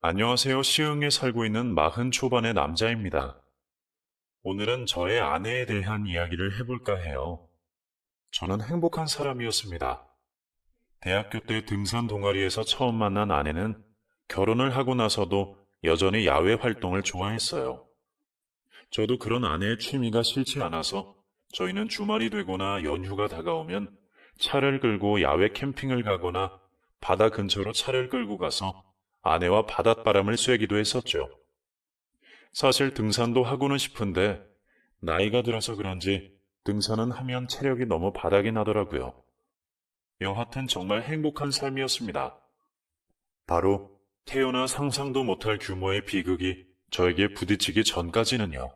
안녕하세요. 시흥에 살고 있는 40 초반의 남자입니다. 오늘은 저의 아내에 대한 이야기를 해볼까 해요. 저는 행복한 사람이었습니다. 대학교 때 등산 동아리에서 처음 만난 아내는 결혼을 하고 나서도 여전히 야외 활동을 좋아했어요. 저도 그런 아내의 취미가 싫지 않아서 저희는 주말이 되거나 연휴가 다가오면 차를 끌고 야외 캠핑을 가거나 바다 근처로 차를 끌고 가서 아내와 바닷바람을 쐬기도 했었죠. 사실 등산도 하고는 싶은데 나이가 들어서 그런지 등산은 하면 체력이 너무 바닥이 나더라고요. 여하튼 정말 행복한 삶이었습니다. 바로 태어나 상상도 못할 규모의 비극이 저에게 부딪히기 전까지는요.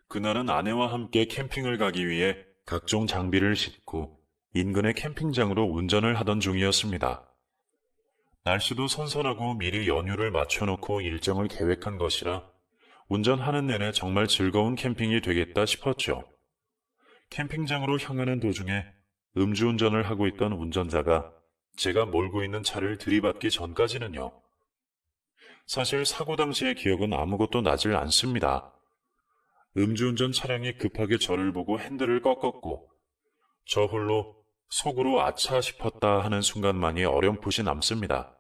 그날은 아내와 함께 캠핑을 가기 위해 각종 장비를 싣고 인근의 캠핑장으로 운전을 하던 중이었습니다. 날씨도 선선하고 미리 연휴를 맞춰놓고 일정을 계획한 것이라 운전하는 내내 정말 즐거운 캠핑이 되겠다 싶었죠. 캠핑장으로 향하는 도중에 음주운전을 하고 있던 운전자가 제가 몰고 있는 차를 들이받기 전까지는요. 사실 사고 당시의 기억은 아무것도 나질 않습니다. 음주운전 차량이 급하게 저를 보고 핸들을 꺾었고 저 홀로 속으로 아차 싶었다 하는 순간만이 어렴풋이 남습니다.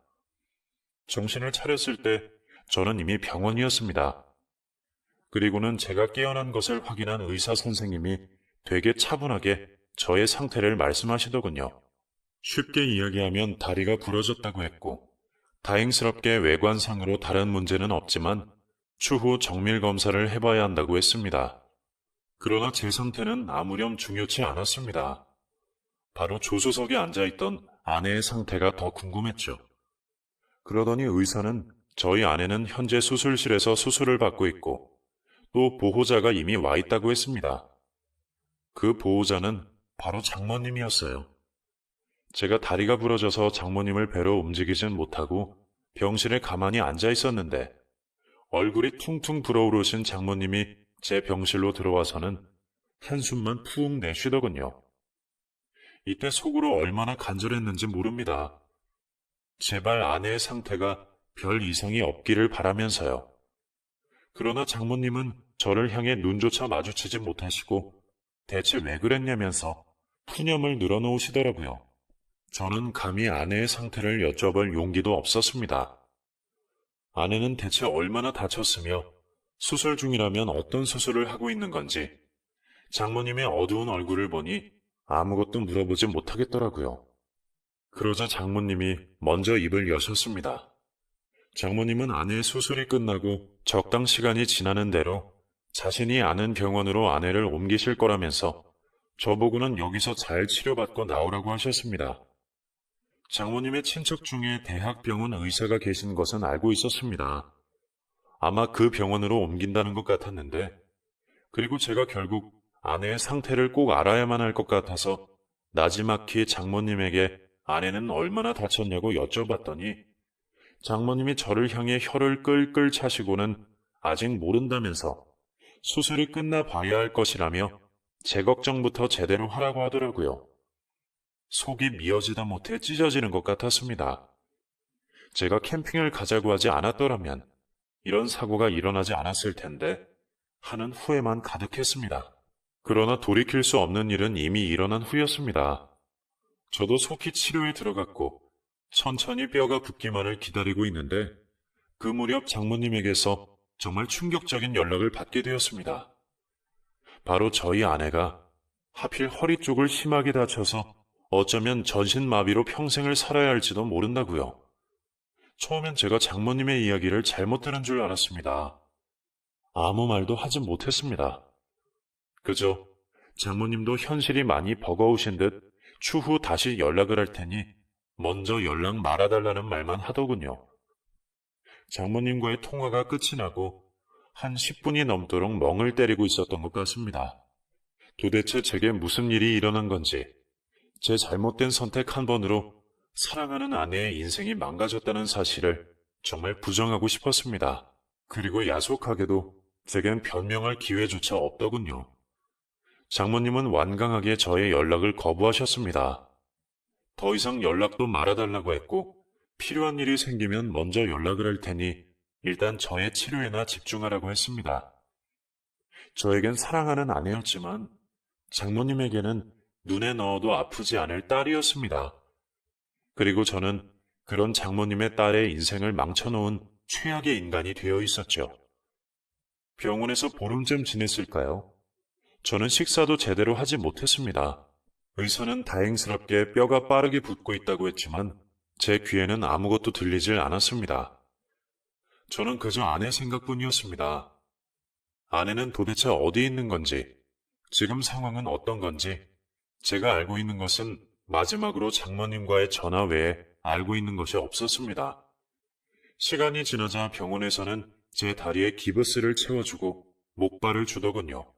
정신을 차렸을 때 저는 이미 병원이었습니다. 그리고는 제가 깨어난 것을 확인한 의사 선생님이 되게 차분하게 저의 상태를 말씀하시더군요. 쉽게 이야기하면 다리가 부러졌다고 했고, 다행스럽게 외관상으로 다른 문제는 없지만 추후 정밀 검사를 해봐야 한다고 했습니다. 그러나 제 상태는 아무렴 중요치 않았습니다. 바로 조수석에 앉아있던 아내의 상태가 더 궁금했죠. 그러더니 의사는 저희 아내는 현재 수술실에서 수술을 받고 있고 또 보호자가 이미 와 있다고 했습니다. 그 보호자는 바로 장모님이었어요. 제가 다리가 부러져서 장모님을 뵈러 움직이진 못하고 병실에 가만히 앉아 있었는데 얼굴이 퉁퉁 불어오르신 장모님이 제 병실로 들어와서는 한숨만 푹 내쉬더군요. 이때 속으로 얼마나 간절했는지 모릅니다. 제발 아내의 상태가 별 이상이 없기를 바라면서요. 그러나 장모님은 저를 향해 눈조차 마주치지 못하시고 대체 왜 그랬냐면서 푸념을 늘어놓으시더라고요. 저는 감히 아내의 상태를 여쭤볼 용기도 없었습니다. 아내는 대체 얼마나 다쳤으며 수술 중이라면 어떤 수술을 하고 있는 건지 장모님의 어두운 얼굴을 보니 아무것도 물어보지 못하겠더라고요. 그러자 장모님이 먼저 입을 여셨습니다. 장모님은 아내의 수술이 끝나고 적당 시간이 지나는 대로 자신이 아는 병원으로 아내를 옮기실 거라면서 저보고는 여기서 잘 치료받고 나오라고 하셨습니다. 장모님의 친척 중에 대학병원 의사가 계신 것은 알고 있었습니다. 아마 그 병원으로 옮긴다는 것 같았는데, 그리고 제가 결국 아내의 상태를 꼭 알아야만 할 것 같아서 나지막히 장모님에게 아내는 얼마나 다쳤냐고 여쭤봤더니 장모님이 저를 향해 혀를 끌끌 차시고는 아직 모른다면서 수술이 끝나 봐야 할 것이라며 제 걱정부터 제대로 하라고 하더라고요. 속이 미어지다 못해 찢어지는 것 같았습니다. 제가 캠핑을 가자고 하지 않았더라면 이런 사고가 일어나지 않았을 텐데 하는 후회만 가득했습니다. 그러나 돌이킬 수 없는 일은 이미 일어난 후였습니다. 저도 속히 치료에 들어갔고 천천히 뼈가 붓기만을 기다리고 있는데 그 무렵 장모님에게서 정말 충격적인 연락을 받게 되었습니다. 바로 저희 아내가 하필 허리 쪽을 심하게 다쳐서 어쩌면 전신마비로 평생을 살아야 할지도 모른다고요. 처음엔 제가 장모님의 이야기를 잘못 들은 줄 알았습니다. 아무 말도 하지 못했습니다. 그저 장모님도 현실이 많이 버거우신 듯 추후 다시 연락을 할 테니 먼저 연락 말아달라는 말만 하더군요. 장모님과의 통화가 끝이 나고 한 10분이 넘도록 멍을 때리고 있었던 것 같습니다. 도대체 제게 무슨 일이 일어난 건지, 제 잘못된 선택 한 번으로 사랑하는 아내의 인생이 망가졌다는 사실을 정말 부정하고 싶었습니다. 그리고 야속하게도 제겐 변명할 기회조차 없더군요. 장모님은 완강하게 저의 연락을 거부하셨습니다. 더 이상 연락도 말아달라고 했고 필요한 일이 생기면 먼저 연락을 할 테니 일단 저의 치료에나 집중하라고 했습니다. 저에겐 사랑하는 아내였지만 장모님에게는 눈에 넣어도 아프지 않을 딸이었습니다. 그리고 저는 그런 장모님의 딸의 인생을 망쳐놓은 최악의 인간이 되어 있었죠. 병원에서 보름쯤 지냈을까요? 저는 식사도 제대로 하지 못했습니다. 의사는 다행스럽게 뼈가 빠르게 붓고 있다고 했지만 제 귀에는 아무것도 들리질 않았습니다. 저는 그저 아내 생각뿐이었습니다. 아내는 도대체 어디 있는 건지, 지금 상황은 어떤 건지, 제가 알고 있는 것은 마지막으로 장모님과의 전화 외에 알고 있는 것이 없었습니다. 시간이 지나자 병원에서는 제 다리에 기부스를 채워주고 목발을 주더군요.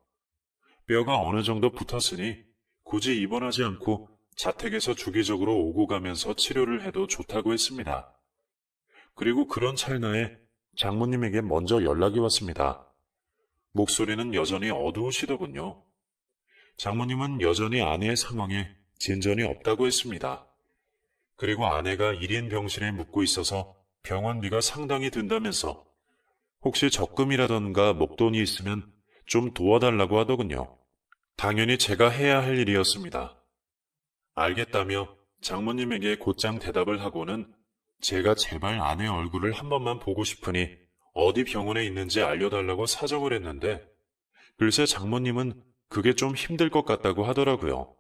뼈가 어느 정도 붙었으니 굳이 입원하지 않고 자택에서 주기적으로 오고 가면서 치료를 해도 좋다고 했습니다. 그리고 그런 찰나에 장모님에게 먼저 연락이 왔습니다. 목소리는 여전히 어두우시더군요. 장모님은 여전히 아내의 상황에 진전이 없다고 했습니다. 그리고 아내가 1인 병실에 묵고 있어서 병원비가 상당히 든다면서 혹시 적금이라던가 목돈이 있으면 좀 도와달라고 하더군요. 당연히 제가 해야 할 일이었습니다. 알겠다며 장모님에게 곧장 대답을 하고는 제가 제발 아내 얼굴을 한 번만 보고 싶으니 어디 병원에 있는지 알려달라고 사정을 했는데 글쎄 장모님은 그게 좀 힘들 것 같다고 하더라고요.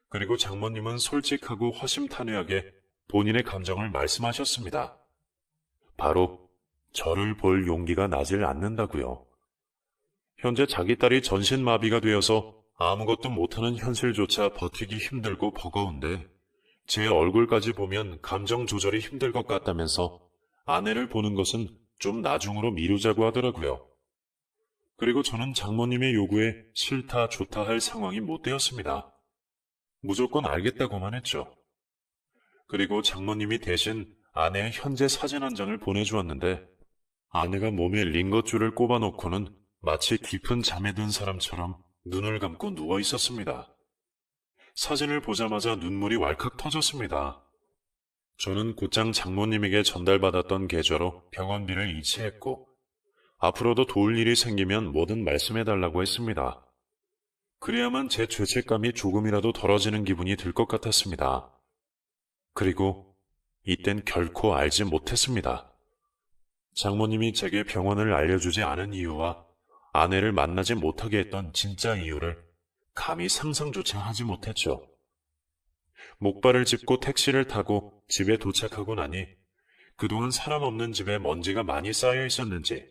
그리고 장모님은 솔직하고 허심탄회하게 본인의 감정을 말씀하셨습니다. 바로 저를 볼 용기가 나질 않는다고요. 현재 자기 딸이 전신마비가 되어서 아무것도 못하는 현실조차 버티기 힘들고 버거운데 제 얼굴까지 보면 감정 조절이 힘들 것 같다면서 아내를 보는 것은 좀 나중으로 미루자고 하더라고요. 그리고 저는 장모님의 요구에 싫다 좋다 할 상황이 못 되었습니다. 무조건 알겠다고만 했죠. 그리고 장모님이 대신 아내의 현재 사진 한 장을 보내주었는데 아내가 몸에 링거줄을 꼽아놓고는 마치 깊은 잠에 든 사람처럼 눈을 감고 누워 있었습니다. 사진을 보자마자 눈물이 왈칵 터졌습니다. 저는 곧장 장모님에게 전달받았던 계좌로 병원비를 이체했고 앞으로도 도울 일이 생기면 뭐든 말씀해달라고 했습니다. 그래야만 제 죄책감이 조금이라도 덜어지는 기분이 들 것 같았습니다. 그리고 이땐 결코 알지 못했습니다. 장모님이 제게 병원을 알려주지 않은 이유와 아내를 만나지 못하게 했던 진짜 이유를 감히 상상조차 하지 못했죠. 목발을 짚고 택시를 타고 집에 도착하고 나니 그동안 사람 없는 집에 먼지가 많이 쌓여 있었는지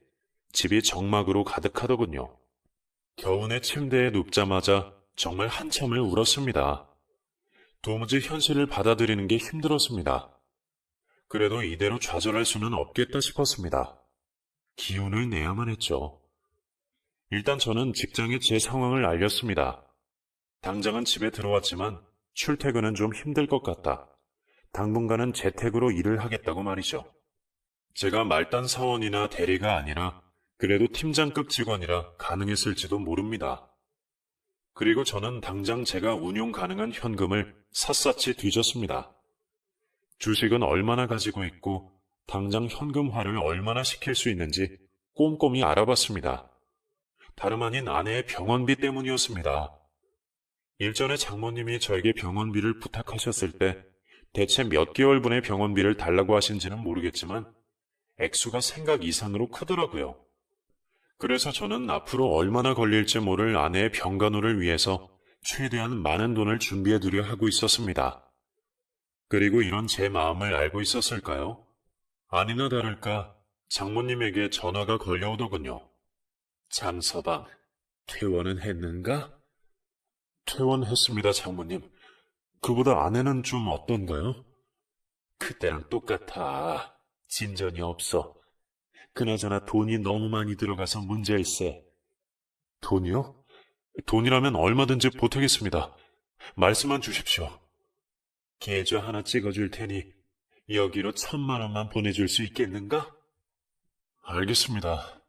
집이 정막으로 가득하더군요. 겨우내 침대에 눕자마자 정말 한참을 울었습니다. 도무지 현실을 받아들이는 게 힘들었습니다. 그래도 이대로 좌절할 수는 없겠다 싶었습니다. 기운을 내야만 했죠. 일단 저는 직장에 제 상황을 알렸습니다. 당장은 집에 들어왔지만 출퇴근은 좀 힘들 것 같다. 당분간은 재택으로 일을 하겠다고 말이죠. 제가 말단 사원이나 대리가 아니라 그래도 팀장급 직원이라 가능했을지도 모릅니다. 그리고 저는 당장 제가 운용 가능한 현금을 샅샅이 뒤졌습니다. 주식은 얼마나 가지고 있고 당장 현금화를 얼마나 시킬 수 있는지 꼼꼼히 알아봤습니다. 다름 아닌 아내의 병원비 때문이었습니다. 일전에 장모님이 저에게 병원비를 부탁하셨을 때 대체 몇 개월분의 병원비를 달라고 하신지는 모르겠지만 액수가 생각 이상으로 크더라고요. 그래서 저는 앞으로 얼마나 걸릴지 모를 아내의 병간호를 위해서 최대한 많은 돈을 준비해두려 하고 있었습니다. 그리고 이런 제 마음을 알고 있었을까요? 아니나 다를까 장모님에게 전화가 걸려오더군요. 장서방, 퇴원은 했는가? 퇴원했습니다, 장모님. 그보다 아내는 좀 어떤가요? 그때랑 똑같아. 진전이 없어. 그나저나 돈이 너무 많이 들어가서 문제일세. 돈이요? 돈이라면 얼마든지 보태겠습니다. 말씀만 주십시오. 계좌 하나 찍어줄 테니 여기로 1,000만 원만 보내줄 수 있겠는가? 알겠습니다.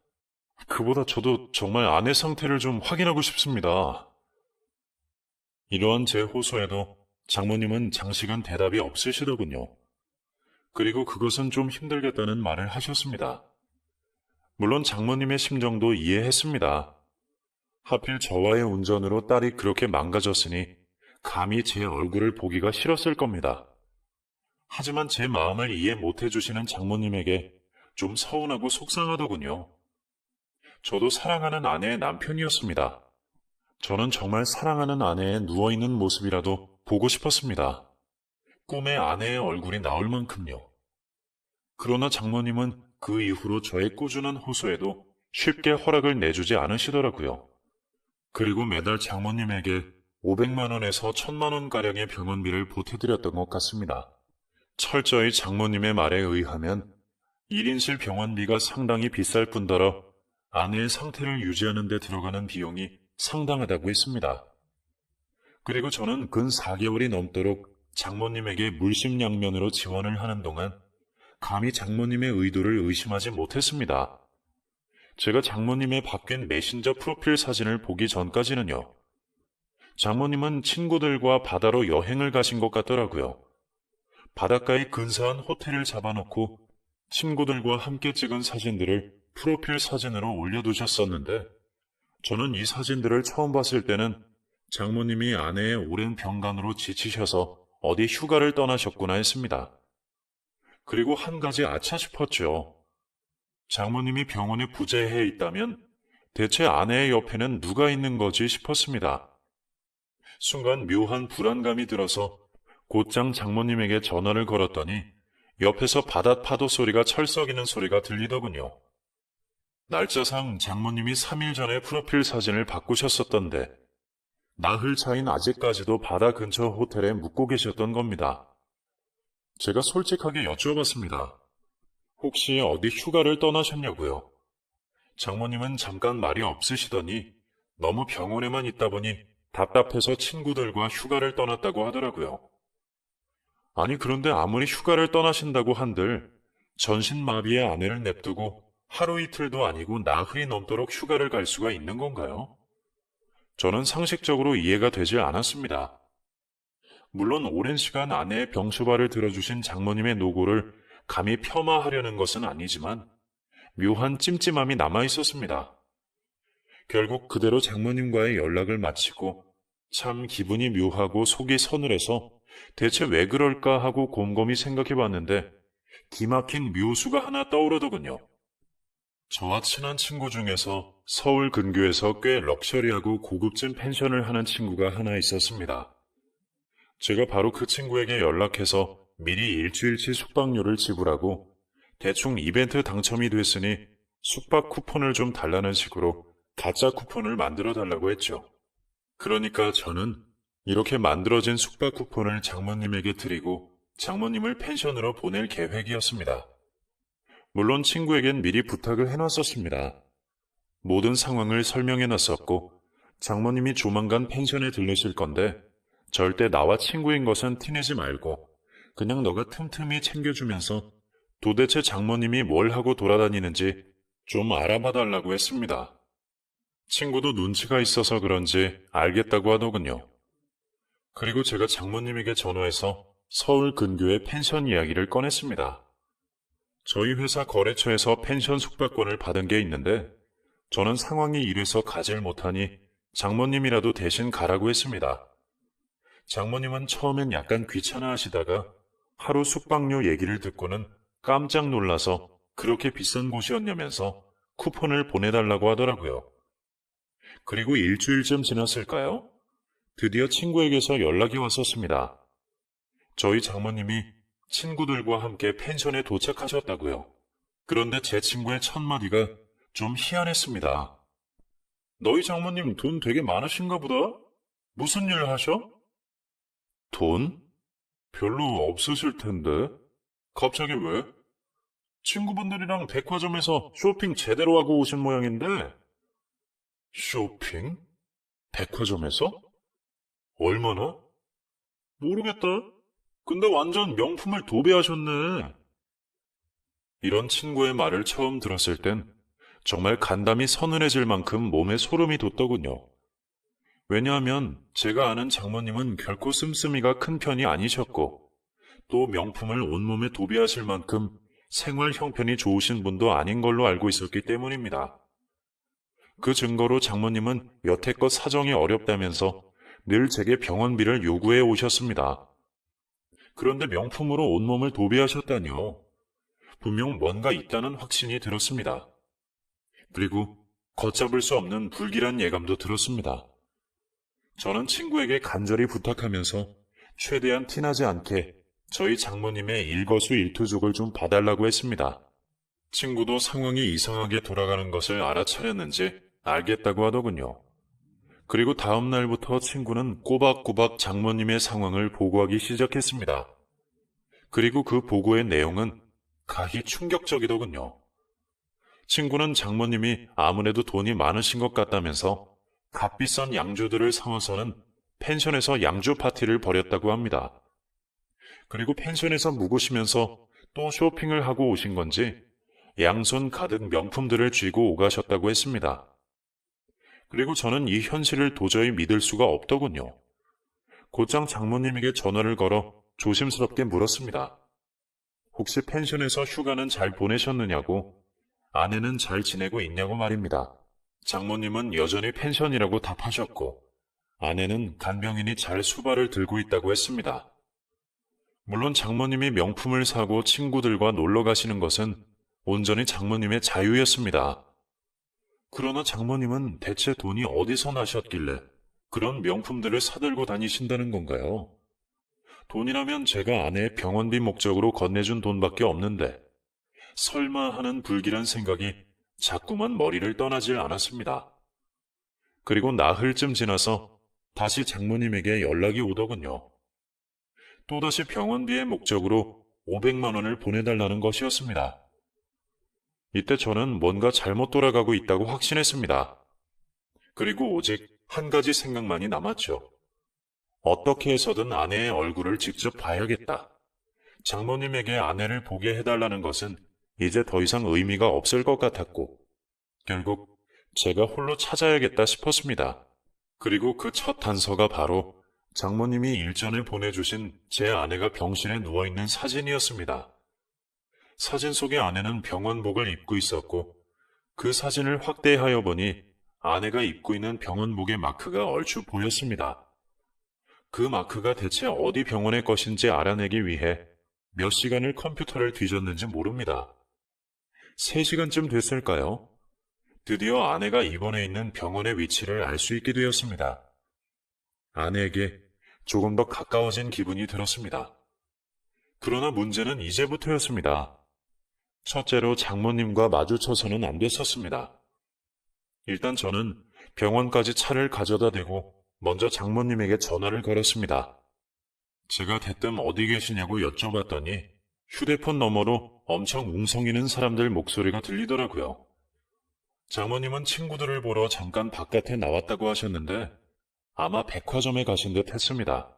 그보다 저도 정말 아내 상태를 좀 확인하고 싶습니다. 이러한 제 호소에도 장모님은 장시간 대답이 없으시더군요. 그리고 그것은 좀 힘들겠다는 말을 하셨습니다. 물론 장모님의 심정도 이해했습니다. 하필 저와의 운전으로 딸이 그렇게 망가졌으니 감히 제 얼굴을 보기가 싫었을 겁니다. 하지만 제 마음을 이해 못 해주시는 장모님에게 좀 서운하고 속상하더군요. 저도 사랑하는 아내의 남편이었습니다. 저는 정말 사랑하는 아내의 누워있는 모습이라도 보고 싶었습니다. 꿈에 아내의 얼굴이 나올 만큼요. 그러나 장모님은 그 이후로 저의 꾸준한 호소에도 쉽게 허락을 내주지 않으시더라고요. 그리고 매달 장모님에게 500만 원에서 1000만 원가량의 병원비를 보태드렸던 것 같습니다. 철저히 장모님의 말에 의하면 1인실 병원비가 상당히 비쌀 뿐더러 아내의 상태를 유지하는 데 들어가는 비용이 상당하다고 했습니다. 그리고 저는 근 4개월이 넘도록 장모님에게 물심양면으로 지원을 하는 동안 감히 장모님의 의도를 의심하지 못했습니다. 제가 장모님의 바뀐 메신저 프로필 사진을 보기 전까지는요. 장모님은 친구들과 바다로 여행을 가신 것 같더라고요. 바닷가에 근사한 호텔을 잡아놓고 친구들과 함께 찍은 사진들을 프로필 사진으로 올려두셨었는데 저는 이 사진들을 처음 봤을 때는 장모님이 아내의 오랜 병간으로 지치셔서 어디 휴가를 떠나셨구나 했습니다. 그리고 한 가지 아차 싶었죠. 장모님이 병원에 부재해 있다면 대체 아내의 옆에는 누가 있는 거지 싶었습니다. 순간 묘한 불안감이 들어서 곧장 장모님에게 전화를 걸었더니 옆에서 바다 파도 소리가 철썩이는 소리가 들리더군요. 날짜상 장모님이 3일 전에 프로필 사진을 바꾸셨었던데 나흘 차인 아직까지도 바다 근처 호텔에 묵고 계셨던 겁니다. 제가 솔직하게 여쭈어봤습니다. 혹시 어디 휴가를 떠나셨냐고요? 장모님은 잠깐 말이 없으시더니 너무 병원에만 있다 보니 답답해서 친구들과 휴가를 떠났다고 하더라고요. 아니 그런데 아무리 휴가를 떠나신다고 한들 전신마비의 아내를 냅두고 하루 이틀도 아니고 나흘이 넘도록 휴가를 갈 수가 있는 건가요? 저는 상식적으로 이해가 되지 않았습니다. 물론 오랜 시간 아내의 병수발을 들어주신 장모님의 노고를 감히 폄하하려는 것은 아니지만 묘한 찜찜함이 남아있었습니다. 결국 그대로 장모님과의 연락을 마치고 참 기분이 묘하고 속이 서늘해서 대체 왜 그럴까 하고 곰곰이 생각해봤는데 기막힌 묘수가 하나 떠오르더군요. 저와 친한 친구 중에서 서울 근교에서 꽤 럭셔리하고 고급진 펜션을 하는 친구가 하나 있었습니다. 제가 바로 그 친구에게 연락해서 미리 일주일치 숙박료를 지불하고 대충 이벤트 당첨이 됐으니 숙박 쿠폰을 좀 달라는 식으로 가짜 쿠폰을 만들어 달라고 했죠. 그러니까 저는 이렇게 만들어진 숙박 쿠폰을 장모님에게 드리고 장모님을 펜션으로 보낼 계획이었습니다. 물론 친구에겐 미리 부탁을 해놨었습니다. 모든 상황을 설명해놨었고 장모님이 조만간 펜션에 들르실 건데 절대 나와 친구인 것은 티내지 말고 그냥 너가 틈틈이 챙겨주면서 도대체 장모님이 뭘 하고 돌아다니는지 좀 알아봐 달라고 했습니다. 친구도 눈치가 있어서 그런지 알겠다고 하더군요. 그리고 제가 장모님에게 전화해서 서울 근교의 펜션 이야기를 꺼냈습니다. 저희 회사 거래처에서 펜션 숙박권을 받은 게 있는데 저는 상황이 이래서 가질 못하니 장모님이라도 대신 가라고 했습니다. 장모님은 처음엔 약간 귀찮아하시다가 하루 숙박료 얘기를 듣고는 깜짝 놀라서 그렇게 비싼 곳이었냐면서 쿠폰을 보내달라고 하더라고요. 그리고 일주일쯤 지났을까요? 드디어 친구에게서 연락이 왔었습니다. 저희 장모님이 친구들과 함께 펜션에 도착하셨다고요. 그런데 제 친구의 첫마디가 좀 희한했습니다. 너희 장모님 돈 되게 많으신가 보다? 무슨 일 하셔? 돈? 별로 없으실 텐데. 갑자기 왜? 친구분들이랑 백화점에서 쇼핑 제대로 하고 오신 모양인데. 쇼핑? 백화점에서? 얼마나? 모르겠다. 근데 완전 명품을 도배하셨네. 이런 친구의 말을 처음 들었을 땐 정말 간담이 서늘해질 만큼 몸에 소름이 돋더군요. 왜냐하면 제가 아는 장모님은 결코 씀씀이가 큰 편이 아니셨고 또 명품을 온몸에 도배하실 만큼 생활 형편이 좋으신 분도 아닌 걸로 알고 있었기 때문입니다. 그 증거로 장모님은 여태껏 사정이 어렵다면서 늘 제게 병원비를 요구해 오셨습니다. 그런데 명품으로 온몸을 도배하셨다니요. 분명 뭔가 있다는 확신이 들었습니다. 그리고 걷잡을 수 없는 불길한 예감도 들었습니다. 저는 친구에게 간절히 부탁하면서 최대한 티나지 않게 저희 장모님의 일거수일투족을 좀 봐달라고 했습니다. 친구도 상황이 이상하게 돌아가는 것을 알아차렸는지 알겠다고 하더군요. 그리고 다음 날부터 친구는 꼬박꼬박 장모님의 상황을 보고하기 시작했습니다. 그리고 그 보고의 내용은 가히 충격적이더군요. 친구는 장모님이 아무래도 돈이 많으신 것 같다면서 값비싼 양주들을 사와서는 펜션에서 양주 파티를 벌였다고 합니다. 그리고 펜션에서 묵으시면서 또 쇼핑을 하고 오신 건지 양손 가득 명품들을 쥐고 오가셨다고 했습니다. 그리고 저는 이 현실을 도저히 믿을 수가 없더군요. 곧장 장모님에게 전화를 걸어 조심스럽게 물었습니다. 혹시 펜션에서 휴가는 잘 보내셨느냐고, 아내는 잘 지내고 있냐고 말입니다. 장모님은 여전히 펜션이라고 답하셨고, 아내는 간병인이 잘 수발을 들고 있다고 했습니다. 물론 장모님이 명품을 사고 친구들과 놀러 가시는 것은 온전히 장모님의 자유였습니다. 그러나 장모님은 대체 돈이 어디서 나셨길래 그런 명품들을 사들고 다니신다는 건가요? 돈이라면 제가 아내의 병원비 목적으로 건네준 돈밖에 없는데 설마 하는 불길한 생각이 자꾸만 머리를 떠나질 않았습니다. 그리고 나흘쯤 지나서 다시 장모님에게 연락이 오더군요. 또다시 병원비의 목적으로 500만 원을 보내달라는 것이었습니다. 이때 저는 뭔가 잘못 돌아가고 있다고 확신했습니다. 그리고 오직 한 가지 생각만이 남았죠. 어떻게 해서든 아내의 얼굴을 직접 봐야겠다. 장모님에게 아내를 보게 해달라는 것은 이제 더 이상 의미가 없을 것 같았고, 결국 제가 홀로 찾아야겠다 싶었습니다. 그리고 그 첫 단서가 바로 장모님이 일전에 보내주신 제 아내가 병실에 누워있는 사진이었습니다. 사진 속의 아내는 병원복을 입고 있었고 그 사진을 확대하여 보니 아내가 입고 있는 병원복의 마크가 얼추 보였습니다. 그 마크가 대체 어디 병원의 것인지 알아내기 위해 몇 시간을 컴퓨터를 뒤졌는지 모릅니다. 3시간쯤 됐을까요? 드디어 아내가 입원해 있는 병원의 위치를 알 수 있게 되었습니다. 아내에게 조금 더 가까워진 기분이 들었습니다. 그러나 문제는 이제부터였습니다. 첫째로 장모님과 마주쳐서는 안 됐었습니다. 일단 저는 병원까지 차를 가져다 대고 먼저 장모님에게 전화를 걸었습니다. 제가 대뜸 어디 계시냐고 여쭤봤더니 휴대폰 너머로 엄청 웅성이는 사람들 목소리가 들리더라고요. 장모님은 친구들을 보러 잠깐 바깥에 나왔다고 하셨는데 아마 백화점에 가신 듯 했습니다.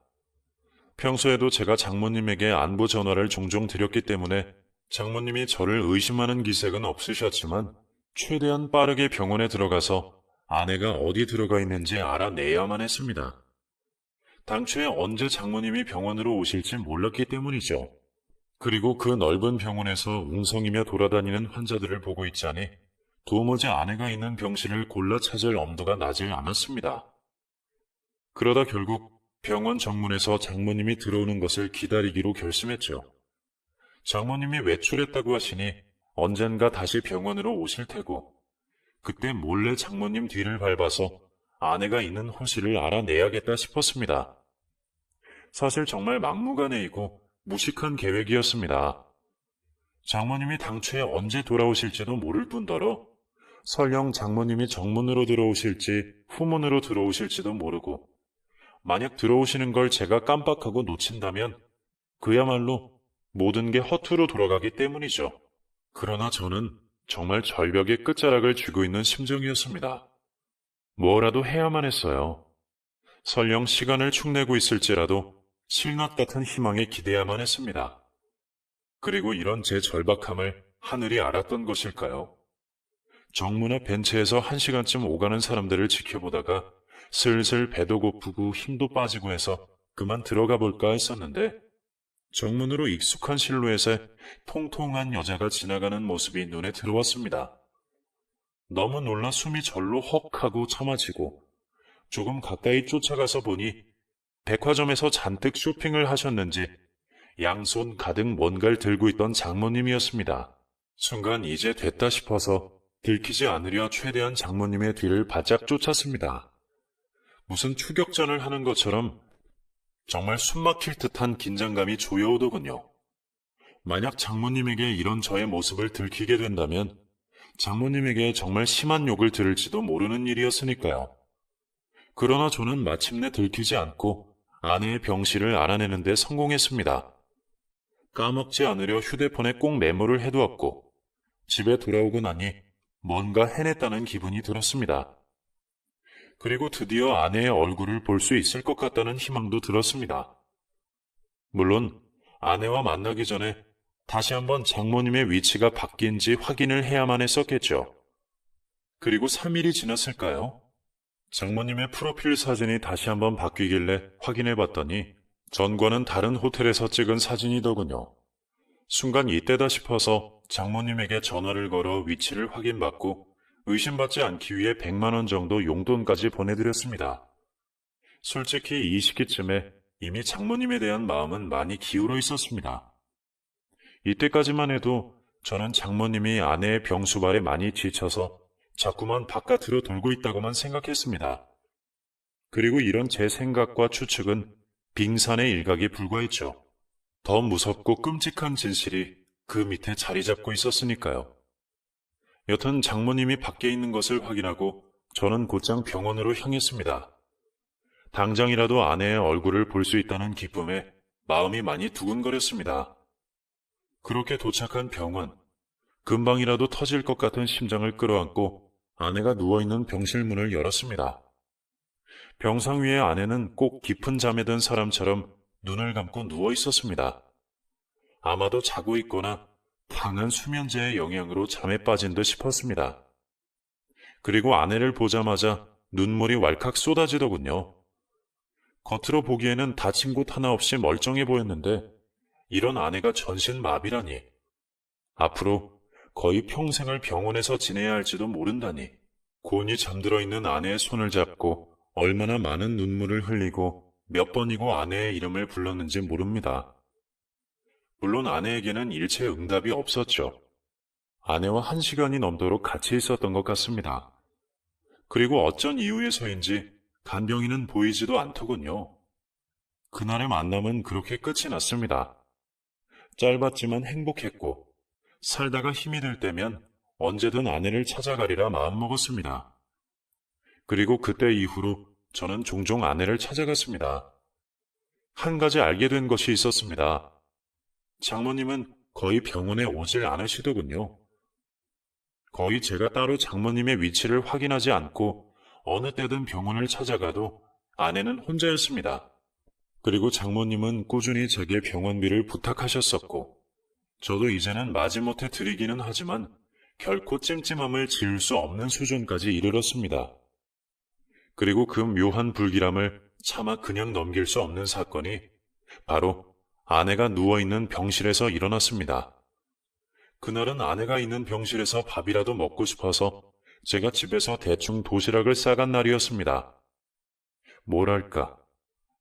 평소에도 제가 장모님에게 안부 전화를 종종 드렸기 때문에 장모님이 저를 의심하는 기색은 없으셨지만 최대한 빠르게 병원에 들어가서 아내가 어디 들어가 있는지 알아내야만 했습니다. 당초에 언제 장모님이 병원으로 오실지 몰랐기 때문이죠. 그리고 그 넓은 병원에서 웅성이며 돌아다니는 환자들을 보고 있자니 도무지 아내가 있는 병실을 골라 찾을 엄두가 나질 않았습니다. 그러다 결국 병원 정문에서 장모님이 들어오는 것을 기다리기로 결심했죠. 장모님이 외출했다고 하시니 언젠가 다시 병원으로 오실 테고 그때 몰래 장모님 뒤를 밟아서 아내가 있는 호실을 알아내야겠다 싶었습니다. 사실 정말 막무가내이고 무식한 계획이었습니다. 장모님이 당초에 언제 돌아오실지도 모를 뿐더러 설령 장모님이 정문으로 들어오실지 후문으로 들어오실지도 모르고 만약 들어오시는 걸 제가 깜빡하고 놓친다면 그야말로 모든 게 허투루 돌아가기 때문이죠. 그러나 저는 정말 절벽의 끝자락을 쥐고 있는 심정이었습니다. 뭐라도 해야만 했어요. 설령 시간을 축내고 있을지라도 실낱 같은 희망에 기대야만 했습니다. 그리고 이런 제 절박함을 하늘이 알았던 것일까요? 정문 앞 벤치에서 1시간쯤 오가는 사람들을 지켜보다가 슬슬 배도 고프고 힘도 빠지고 해서 그만 들어가 볼까 했었는데 정문으로 익숙한 실루엣에 통통한 여자가 지나가는 모습이 눈에 들어왔습니다. 너무 놀라 숨이 절로 헉 하고 참아지고 조금 가까이 쫓아가서 보니 백화점에서 잔뜩 쇼핑을 하셨는지 양손 가득 뭔가를 들고 있던 장모님이었습니다. 순간 이제 됐다 싶어서 들키지 않으려 최대한 장모님의 뒤를 바짝 쫓았습니다. 무슨 추격전을 하는 것처럼 정말 숨막힐 듯한 긴장감이 조여오더군요. 만약 장모님에게 이런 저의 모습을 들키게 된다면 장모님에게 정말 심한 욕을 들을지도 모르는 일이었으니까요. 그러나 저는 마침내 들키지 않고 아내의 병실을 알아내는 데 성공했습니다. 까먹지 않으려 휴대폰에 꼭 메모를 해두었고 집에 돌아오고 나니 뭔가 해냈다는 기분이 들었습니다. 그리고 드디어 아내의 얼굴을 볼 수 있을 것 같다는 희망도 들었습니다. 물론 아내와 만나기 전에 다시 한번 장모님의 위치가 바뀐지 확인을 해야만 했었겠죠. 그리고 3일이 지났을까요? 장모님의 프로필 사진이 다시 한번 바뀌길래 확인해 봤더니 전과는 다른 호텔에서 찍은 사진이더군요. 순간 이때다 싶어서 장모님에게 전화를 걸어 위치를 확인받고 의심받지 않기 위해 100만 원 정도 용돈까지 보내드렸습니다. 솔직히 이 시기쯤에 이미 장모님에 대한 마음은 많이 기울어 있었습니다. 이때까지만 해도 저는 장모님이 아내의 병수발에 많이 지쳐서 자꾸만 바깥으로 돌고 있다고만 생각했습니다. 그리고 이런 제 생각과 추측은 빙산의 일각에 불과했죠. 더 무섭고 끔찍한 진실이 그 밑에 자리 잡고 있었으니까요. 여튼 장모님이 밖에 있는 것을 확인하고 저는 곧장 병원으로 향했습니다. 당장이라도 아내의 얼굴을 볼 수 있다는 기쁨에 마음이 많이 두근거렸습니다. 그렇게 도착한 병원, 금방이라도 터질 것 같은 심장을 끌어안고 아내가 누워있는 병실 문을 열었습니다. 병상 위에 아내는 꼭 깊은 잠에 든 사람처럼 눈을 감고 누워 있었습니다. 아마도 자고 있거나 강한 수면제의 영향으로 잠에 빠진 듯 싶었습니다. 그리고 아내를 보자마자 눈물이 왈칵 쏟아지더군요. 겉으로 보기에는 다친 곳 하나 없이 멀쩡해 보였는데 이런 아내가 전신마비라니. 앞으로 거의 평생을 병원에서 지내야 할지도 모른다니. 곤히 잠들어 있는 아내의 손을 잡고 얼마나 많은 눈물을 흘리고 몇 번이고 아내의 이름을 불렀는지 모릅니다. 물론 아내에게는 일체 응답이 없었죠. 아내와 1시간이 넘도록 같이 있었던 것 같습니다. 그리고 어쩐 이유에서인지 간병인은 보이지도 않더군요. 그날의 만남은 그렇게 끝이 났습니다. 짧았지만 행복했고 살다가 힘이 들 때면 언제든 아내를 찾아가리라 마음먹었습니다. 그리고 그때 이후로 저는 종종 아내를 찾아갔습니다. 한 가지 알게 된 것이 있었습니다. 장모님은 거의 병원에 오질 않으시더군요. 거의 제가 따로 장모님의 위치를 확인하지 않고 어느 때든 병원을 찾아가도 아내는 혼자였습니다. 그리고 장모님은 꾸준히 제게 병원비를 부탁하셨었고 저도 이제는 마지못해 드리기는 하지만 결코 찜찜함을 지을 수 없는 수준까지 이르렀습니다. 그리고 그 묘한 불길함을 차마 그냥 넘길 수 없는 사건이 바로 아내가 누워있는 병실에서 일어났습니다. 그날은 아내가 있는 병실에서 밥이라도 먹고 싶어서 제가 집에서 대충 도시락을 싸간 날이었습니다. 뭐랄까,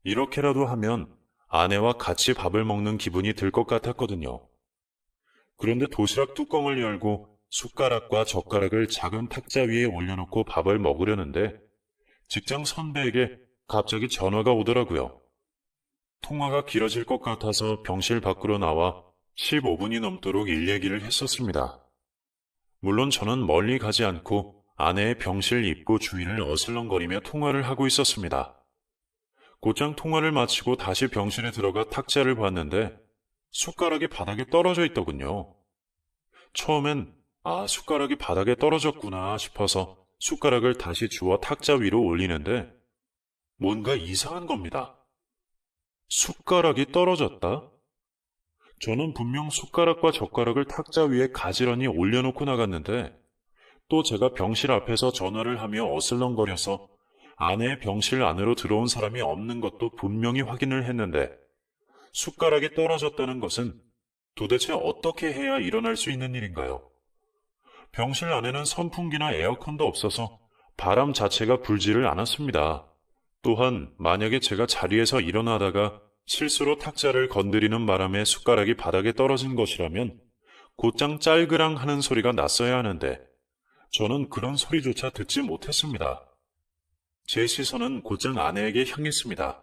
이렇게라도 하면 아내와 같이 밥을 먹는 기분이 들 것 같았거든요. 그런데 도시락 뚜껑을 열고 숟가락과 젓가락을 작은 탁자 위에 올려놓고 밥을 먹으려는데 직장 선배에게 갑자기 전화가 오더라고요. 통화가 길어질 것 같아서 병실 밖으로 나와 15분이 넘도록 일 얘기를 했었습니다. 물론 저는 멀리 가지 않고 아내의 병실 입구 주위를 어슬렁거리며 통화를 하고 있었습니다. 곧장 통화를 마치고 다시 병실에 들어가 탁자를 봤는데 숟가락이 바닥에 떨어져 있더군요. 처음엔 숟가락이 바닥에 떨어졌구나 싶어서 숟가락을 다시 주워 탁자 위로 올리는데 뭔가 이상한 겁니다. 숟가락이 떨어졌다? 저는 분명 숟가락과 젓가락을 탁자 위에 가지런히 올려놓고 나갔는데 또 제가 병실 앞에서 전화를 하며 어슬렁거려서 아내의 병실 안으로 들어온 사람이 없는 것도 분명히 확인을 했는데 숟가락이 떨어졌다는 것은 도대체 어떻게 해야 일어날 수 있는 일인가요? 병실 안에는 선풍기나 에어컨도 없어서 바람 자체가 불지를 않았습니다. 또한 만약에 제가 자리에서 일어나다가 실수로 탁자를 건드리는 바람에 숟가락이 바닥에 떨어진 것이라면 곧장 짤그랑 하는 소리가 났어야 하는데 저는 그런 소리조차 듣지 못했습니다. 제 시선은 곧장 아내에게 향했습니다.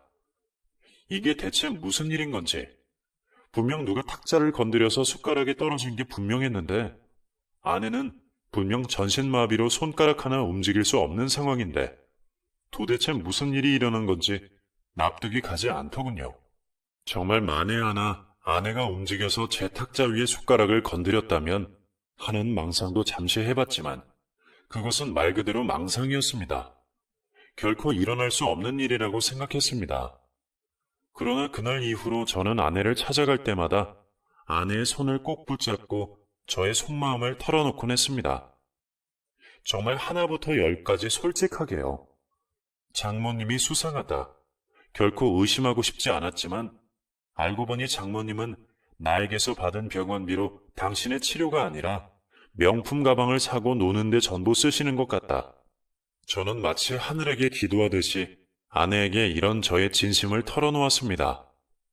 이게 대체 무슨 일인 건지. 분명 누가 탁자를 건드려서 숟가락이 떨어진 게 분명했는데 아내는 분명 전신마비로 손가락 하나 움직일 수 없는 상황인데 도대체 무슨 일이 일어난 건지 납득이 가지 않더군요. 정말 만에 하나 아내가 움직여서 제 탁자 위에 숟가락을 건드렸다면 하는 망상도 잠시 해봤지만 그것은 말 그대로 망상이었습니다. 결코 일어날 수 없는 일이라고 생각했습니다. 그러나 그날 이후로 저는 아내를 찾아갈 때마다 아내의 손을 꼭 붙잡고 저의 속마음을 털어놓곤 했습니다. 정말 하나부터 열까지 솔직하게요. 장모님이 수상하다. 결코 의심하고 싶지 않았지만 알고 보니 장모님은 나에게서 받은 병원비로 당신의 치료가 아니라 명품 가방을 사고 노는데 전부 쓰시는 것 같다. 저는 마치 하늘에게 기도하듯이 아내에게 이런 저의 진심을 털어놓았습니다.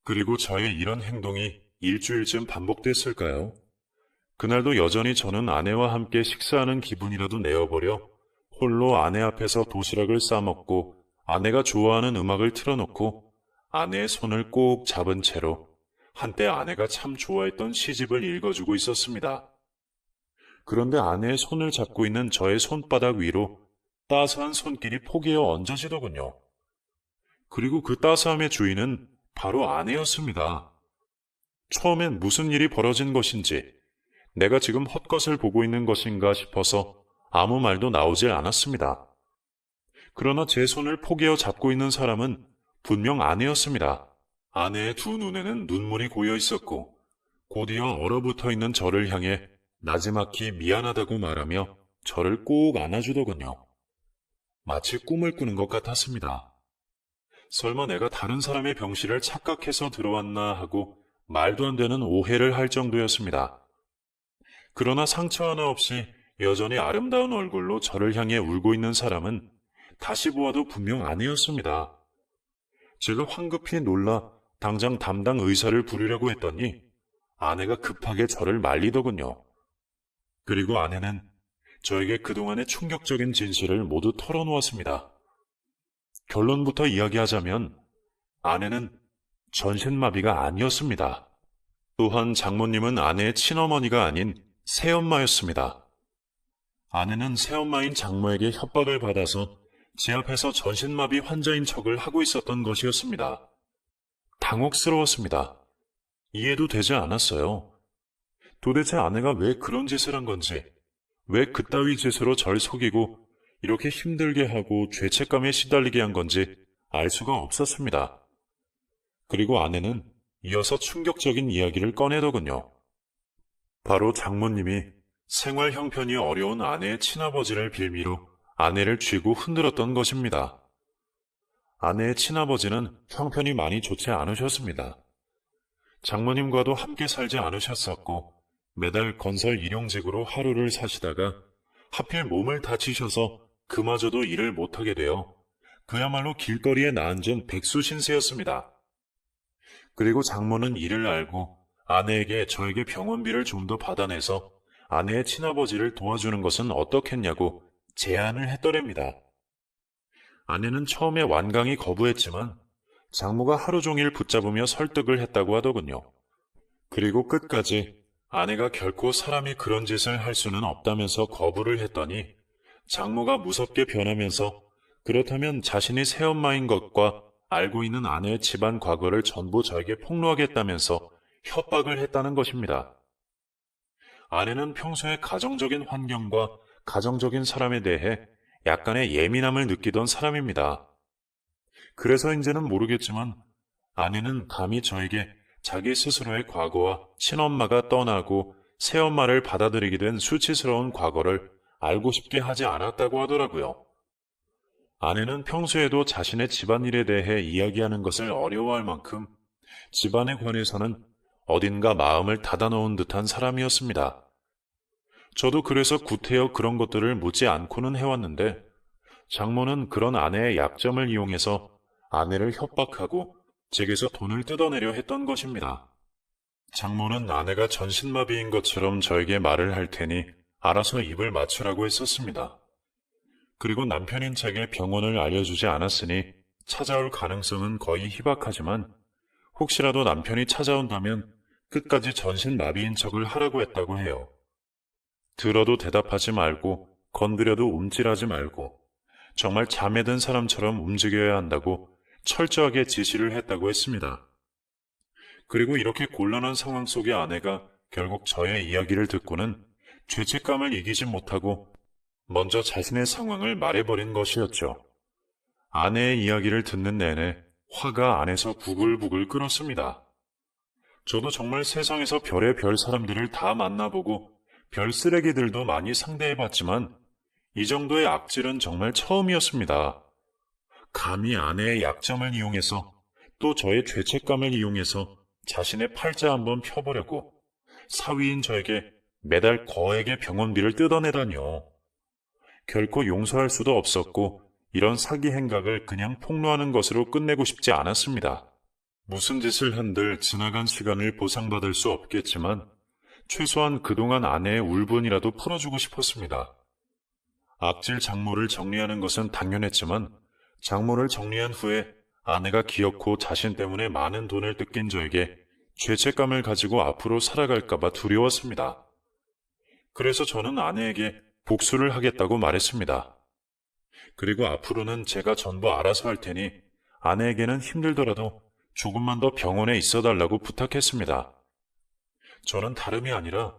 그리고 저의 이런 행동이 일주일쯤 반복됐을까요? 그날도 여전히 저는 아내와 함께 식사하는 기분이라도 내어버려 홀로 아내 앞에서 도시락을 싸먹고 아내가 좋아하는 음악을 틀어놓고 아내의 손을 꼭 잡은 채로 한때 아내가 참 좋아했던 시집을 읽어주고 있었습니다. 그런데 아내의 손을 잡고 있는 저의 손바닥 위로 따스한 손길이 포개어 얹어지더군요. 그리고 그 따스함의 주인은 바로 아내였습니다. 처음엔 무슨 일이 벌어진 것인지 내가 지금 헛것을 보고 있는 것인가 싶어서 아무 말도 나오질 않았습니다. 그러나 제 손을 포개어 잡고 있는 사람은 분명 아내였습니다. 아내의 두 눈에는 눈물이 고여 있었고 곧이어 얼어붙어 있는 저를 향해 나지막히 미안하다고 말하며 저를 꼭 안아주더군요. 마치 꿈을 꾸는 것 같았습니다. 설마 내가 다른 사람의 병실을 착각해서 들어왔나 하고 말도 안 되는 오해를 할 정도였습니다. 그러나 상처 하나 없이 여전히 아름다운 얼굴로 저를 향해 울고 있는 사람은 다시 보아도 분명 아내였습니다. 제가 황급히 놀라 당장 담당 의사를 부르려고 했더니 아내가 급하게 저를 말리더군요. 그리고 아내는 저에게 그동안의 충격적인 진실을 모두 털어놓았습니다. 결론부터 이야기하자면 아내는 전신마비가 아니었습니다. 또한 장모님은 아내의 친어머니가 아닌 새엄마였습니다. 아내는 새엄마인 장모에게 협박을 받아서 제 앞에서 전신마비 환자인 척을 하고 있었던 것이었습니다. 당혹스러웠습니다. 이해도 되지 않았어요. 도대체 아내가 왜 그런 짓을 한 건지, 왜 그따위 짓으로 절 속이고 이렇게 힘들게 하고 죄책감에 시달리게 한 건지 알 수가 없었습니다. 그리고 아내는 이어서 충격적인 이야기를 꺼내더군요. 바로 장모님이 생활 형편이 어려운 아내의 친아버지를 빌미로 아내를 쥐고 흔들었던 것입니다. 아내의 친아버지는 형편이 많이 좋지 않으셨습니다. 장모님과도 함께 살지 않으셨었고 매달 건설 일용직으로 하루를 사시다가 하필 몸을 다치셔서 그마저도 일을 못하게 되어 그야말로 길거리에 나앉은 백수 신세였습니다. 그리고 장모는 이를 알고 아내에게 저에게 병원비를 좀 더 받아내서 아내의 친아버지를 도와주는 것은 어떻겠냐고 제안을 했더랍니다. 아내는 처음에 완강히 거부했지만 장모가 하루 종일 붙잡으며 설득을 했다고 하더군요. 그리고 끝까지 아내가 결코 사람이 그런 짓을 할 수는 없다면서 거부를 했더니 장모가 무섭게 변하면서 그렇다면 자신이 새엄마인 것과 알고 있는 아내의 집안 과거를 전부 저에게 폭로하겠다면서 협박을 했다는 것입니다. 아내는 평소에 가정적인 환경과 가정적인 사람에 대해 약간의 예민함을 느끼던 사람입니다. 그래서인지는 모르겠지만 아내는 감히 저에게 자기 스스로의 과거와 친엄마가 떠나고 새엄마를 받아들이게 된 수치스러운 과거를 알고 싶게 하지 않았다고 하더라고요. 아내는 평소에도 자신의 집안일에 대해 이야기하는 것을 어려워할 만큼 집안에 관해서는 어딘가 마음을 닫아놓은 듯한 사람이었습니다. 저도 그래서 구태여 그런 것들을 묻지 않고는 해왔는데 장모는 그런 아내의 약점을 이용해서 아내를 협박하고 제게서 돈을 뜯어내려 했던 것입니다. 장모는 아내가 전신마비인 것처럼 저에게 말을 할 테니 알아서 입을 맞추라고 했었습니다. 그리고 남편인 제게 병원을 알려주지 않았으니 찾아올 가능성은 거의 희박하지만 혹시라도 남편이 찾아온다면 끝까지 전신마비인 척을 하라고 했다고 해요. 들어도 대답하지 말고 건드려도 움찔하지 말고 정말 잠에 든 사람처럼 움직여야 한다고 철저하게 지시를 했다고 했습니다. 그리고 이렇게 곤란한 상황 속의 아내가 결국 저의 이야기를 듣고는 죄책감을 이기지 못하고 먼저 자신의 상황을 말해버린 것이었죠. 아내의 이야기를 듣는 내내 화가 안에서 부글부글 끓었습니다. 저도 정말 세상에서 별의 별 사람들을 다 만나보고 별 쓰레기들도 많이 상대해봤지만 이 정도의 악질은 정말 처음이었습니다. 감히 아내의 약점을 이용해서 또 저의 죄책감을 이용해서 자신의 팔자 한번 펴보려고 사위인 저에게 매달 거액의 병원비를 뜯어내다뇨. 결코 용서할 수도 없었고 이런 사기 행각을 그냥 폭로하는 것으로 끝내고 싶지 않았습니다. 무슨 짓을 한들 지나간 시간을 보상받을 수 없겠지만 최소한 그동안 아내의 울분이라도 풀어주고 싶었습니다. 악질 장모를 정리하는 것은 당연했지만 장모를 정리한 후에 아내가 기어코 자신 때문에 많은 돈을 뜯긴 저에게 죄책감을 가지고 앞으로 살아갈까봐 두려웠습니다. 그래서 저는 아내에게 복수를 하겠다고 말했습니다. 그리고 앞으로는 제가 전부 알아서 할 테니 아내에게는 힘들더라도 조금만 더 병원에 있어달라고 부탁했습니다. 저는 다름이 아니라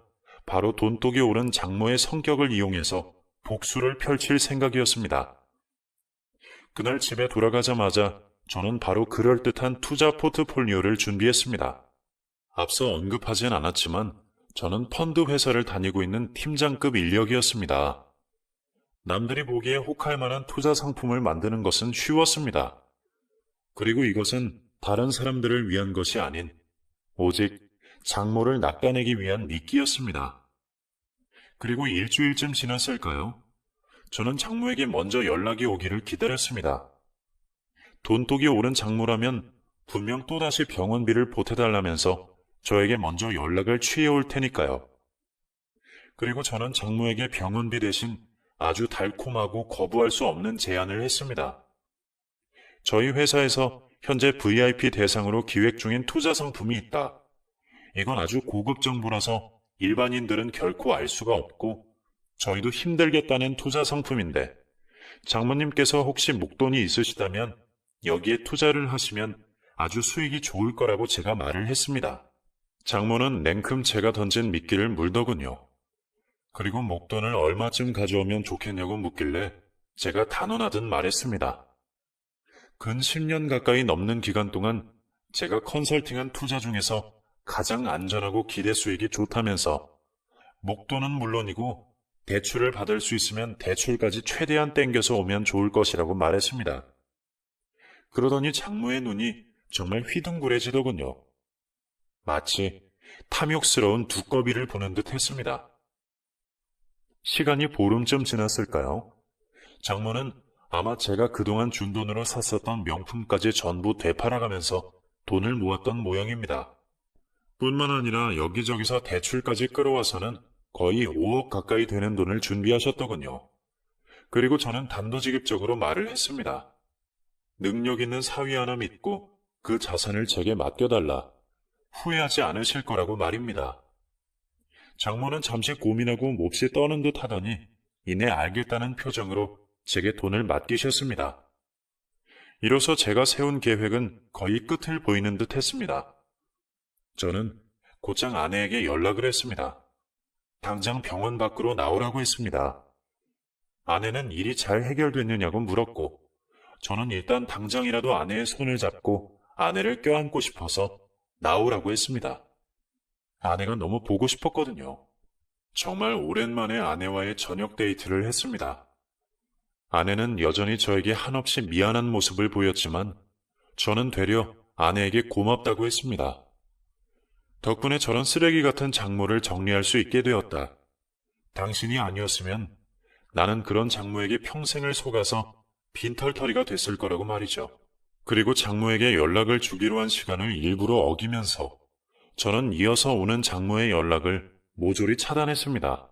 바로 돈독이 오른 장모의 성격을 이용해서 복수를 펼칠 생각이었습니다. 그날 집에 돌아가자마자 저는 바로 그럴듯한 투자 포트폴리오를 준비했습니다. 앞서 언급하진 않았지만 저는 펀드 회사를 다니고 있는 팀장급 인력이었습니다. 남들이 보기에 혹할 만한 투자 상품을 만드는 것은 쉬웠습니다. 그리고 이것은 다른 사람들을 위한 것이 아닌 오직 장모를 낚아내기 위한 미끼였습니다. 그리고 일주일쯤 지났을까요? 저는 장모에게 먼저 연락이 오기를 기다렸습니다. 돈독이 오른 장모라면 분명 또다시 병원비를 보태달라면서 저에게 먼저 연락을 취해올 테니까요. 그리고 저는 장모에게 병원비 대신 아주 달콤하고 거부할 수 없는 제안을 했습니다. 저희 회사에서 현재 VIP 대상으로 기획 중인 투자 상품이 있다. 이건 아주 고급 정보라서 일반인들은 결코 알 수가 없고 저희도 힘들게 따낸 투자 상품인데 장모님께서 혹시 목돈이 있으시다면 여기에 투자를 하시면 아주 수익이 좋을 거라고 제가 말을 했습니다. 장모는 냉큼 제가 던진 미끼를 물더군요. 그리고 목돈을 얼마쯤 가져오면 좋겠냐고 묻길래 제가 단언하듯 말했습니다. 근 10년 가까이 넘는 기간 동안 제가 컨설팅한 투자 중에서 가장 안전하고 기대 수익이 좋다면서 목돈은 물론이고 대출을 받을 수 있으면 대출까지 최대한 땡겨서 오면 좋을 것이라고 말했습니다. 그러더니 장모의 눈이 정말 휘둥그레지더군요. 마치 탐욕스러운 두꺼비를 보는 듯 했습니다. 시간이 보름쯤 지났을까요? 장모는 아마 제가 그동안 준 돈으로 샀었던 명품까지 전부 되팔아가면서 돈을 모았던 모양입니다. 뿐만 아니라 여기저기서 대출까지 끌어와서는 거의 5억 가까이 되는 돈을 준비하셨더군요. 그리고 저는 단도직입적으로 말을 했습니다. 능력 있는 사위 하나 믿고 그 자산을 제게 맡겨달라. 후회하지 않으실 거라고 말입니다. 장모는 잠시 고민하고 몹시 떠는 듯 하더니 이내 알겠다는 표정으로 제게 돈을 맡기셨습니다. 이로써 제가 세운 계획은 거의 끝을 보이는 듯 했습니다. 저는 곧장 아내에게 연락을 했습니다. 당장 병원 밖으로 나오라고 했습니다. 아내는 일이 잘 해결됐느냐고 물었고 저는 일단 당장이라도 아내의 손을 잡고 아내를 껴안고 싶어서 나오라고 했습니다. 아내가 너무 보고 싶었거든요. 정말 오랜만에 아내와의 저녁 데이트를 했습니다. 아내는 여전히 저에게 한없이 미안한 모습을 보였지만 저는 되려 아내에게 고맙다고 했습니다. 덕분에 저런 쓰레기 같은 장모를 정리할 수 있게 되었다. 당신이 아니었으면 나는 그런 장모에게 평생을 속아서 빈털터리가 됐을 거라고 말이죠. 그리고 장모에게 연락을 주기로 한 시간을 일부러 어기면서 저는 이어서 오는 장모의 연락을 모조리 차단했습니다.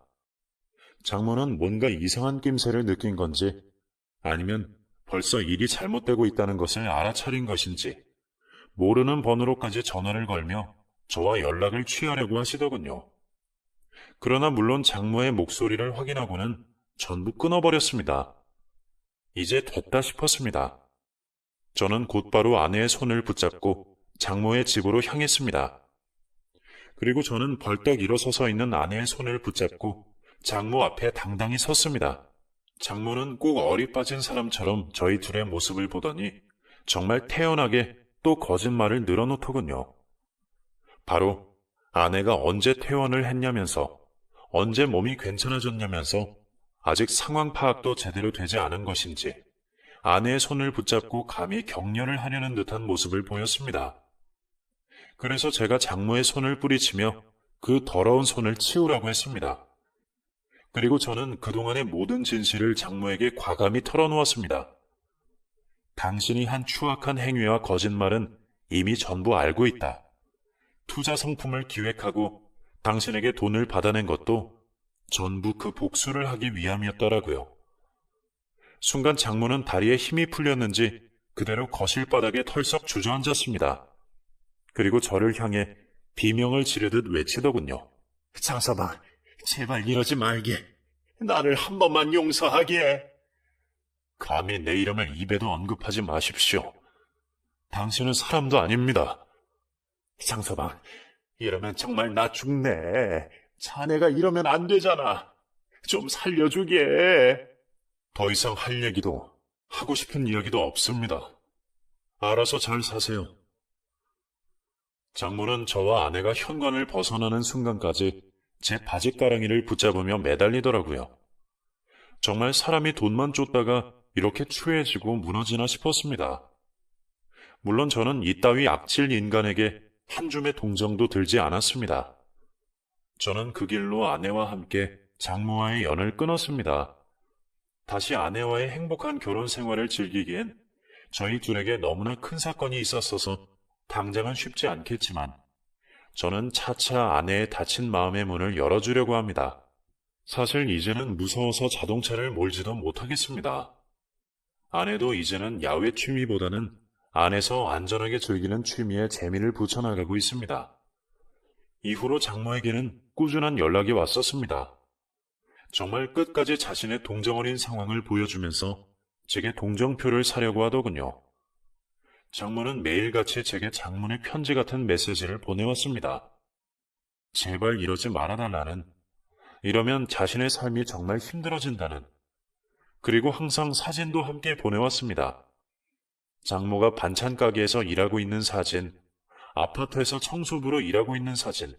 장모는 뭔가 이상한 낌새를 느낀 건지 아니면 벌써 일이 잘못되고 있다는 것을 알아차린 것인지 모르는 번호로까지 전화를 걸며 저와 연락을 취하려고 하시더군요. 그러나 물론 장모의 목소리를 확인하고는 전부 끊어버렸습니다. 이제 됐다 싶었습니다. 저는 곧바로 아내의 손을 붙잡고 장모의 집으로 향했습니다. 그리고 저는 벌떡 일어서서 있는 아내의 손을 붙잡고 장모 앞에 당당히 섰습니다. 장모는 꼭 어리 빠진 사람처럼 저희 둘의 모습을 보더니 정말 태연하게 또 거짓말을 늘어놓더군요. 바로 아내가 언제 퇴원을 했냐면서 언제 몸이 괜찮아졌냐면서 아직 상황 파악도 제대로 되지 않은 것인지 아내의 손을 붙잡고 감히 격려를 하려는 듯한 모습을 보였습니다. 그래서 제가 장모의 손을 뿌리치며 그 더러운 손을 치우라고 했습니다. 그리고 저는 그동안의 모든 진실을 장모에게 과감히 털어놓았습니다. 당신이 한 추악한 행위와 거짓말은 이미 전부 알고 있다. 투자 상품을 기획하고 당신에게 돈을 받아낸 것도 전부 그 복수를 하기 위함이었더라고요. 순간 장모는 다리에 힘이 풀렸는지 그대로 거실 바닥에 털썩 주저앉았습니다. 그리고 저를 향해 비명을 지르듯 외치더군요. 장서방, 제발 이러지 말게. 나를 한 번만 용서하게. 감히 내 이름을 입에도 언급하지 마십시오. 당신은 사람도 아닙니다. 장서방, 이러면 정말 나 죽네. 자네가 이러면 안 되잖아. 좀 살려주게. 더 이상 할 얘기도 하고 싶은 이야기도 없습니다. 알아서 잘 사세요. 장모는 저와 아내가 현관을 벗어나는 순간까지 제 바짓가랑이를 붙잡으며 매달리더라고요. 정말 사람이 돈만 쫓다가 이렇게 추해지고 무너지나 싶었습니다. 물론 저는 이따위 악질 인간에게 한 줌의 동정도 들지 않았습니다. 저는 그 길로 아내와 함께 장모와의 연을 끊었습니다. 다시 아내와의 행복한 결혼 생활을 즐기기엔 저희 둘에게 너무나 큰 사건이 있었어서 당장은 쉽지 않겠지만 저는 차차 아내의 다친 마음의 문을 열어주려고 합니다. 사실 이제는 무서워서 자동차를 몰지도 못하겠습니다. 아내도 이제는 야외 취미보다는 안에서 안전하게 즐기는 취미에 재미를 붙여나가고 있습니다. 이후로 장모에게는 꾸준한 연락이 왔었습니다. 정말 끝까지 자신의 동정 어린 상황을 보여주면서 제게 동정표를 사려고 하더군요. 장모는 매일같이 제게 장문의 편지 같은 메시지를 보내왔습니다. 제발 이러지 말아달라는, 이러면 자신의 삶이 정말 힘들어진다는, 그리고 항상 사진도 함께 보내왔습니다. 장모가 반찬 가게에서 일하고 있는 사진, 아파트에서 청소부로 일하고 있는 사진,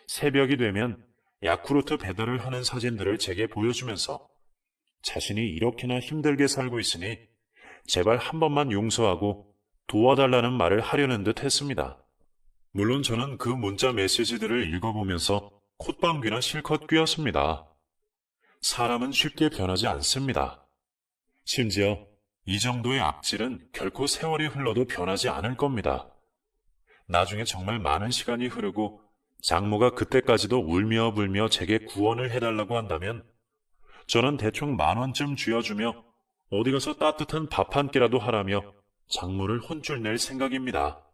새벽이 되면 야쿠르트 배달을 하는 사진들을 제게 보여주면서 자신이 이렇게나 힘들게 살고 있으니 제발 한 번만 용서하고 도와달라는 말을 하려는 듯 했습니다. 물론 저는 그 문자 메시지들을 읽어보면서 콧방귀나 실컷 뀌었습니다. 사람은 쉽게 변하지 않습니다. 심지어 이 정도의 악질은 결코 세월이 흘러도 변하지 않을 겁니다. 나중에 정말 많은 시간이 흐르고 장모가 그때까지도 울며 불며 제게 구원을 해달라고 한다면 저는 대충 10,000원쯤 쥐어주며 어디 가서 따뜻한 밥 한 끼라도 하라며 장모를 혼쭐 낼 생각입니다.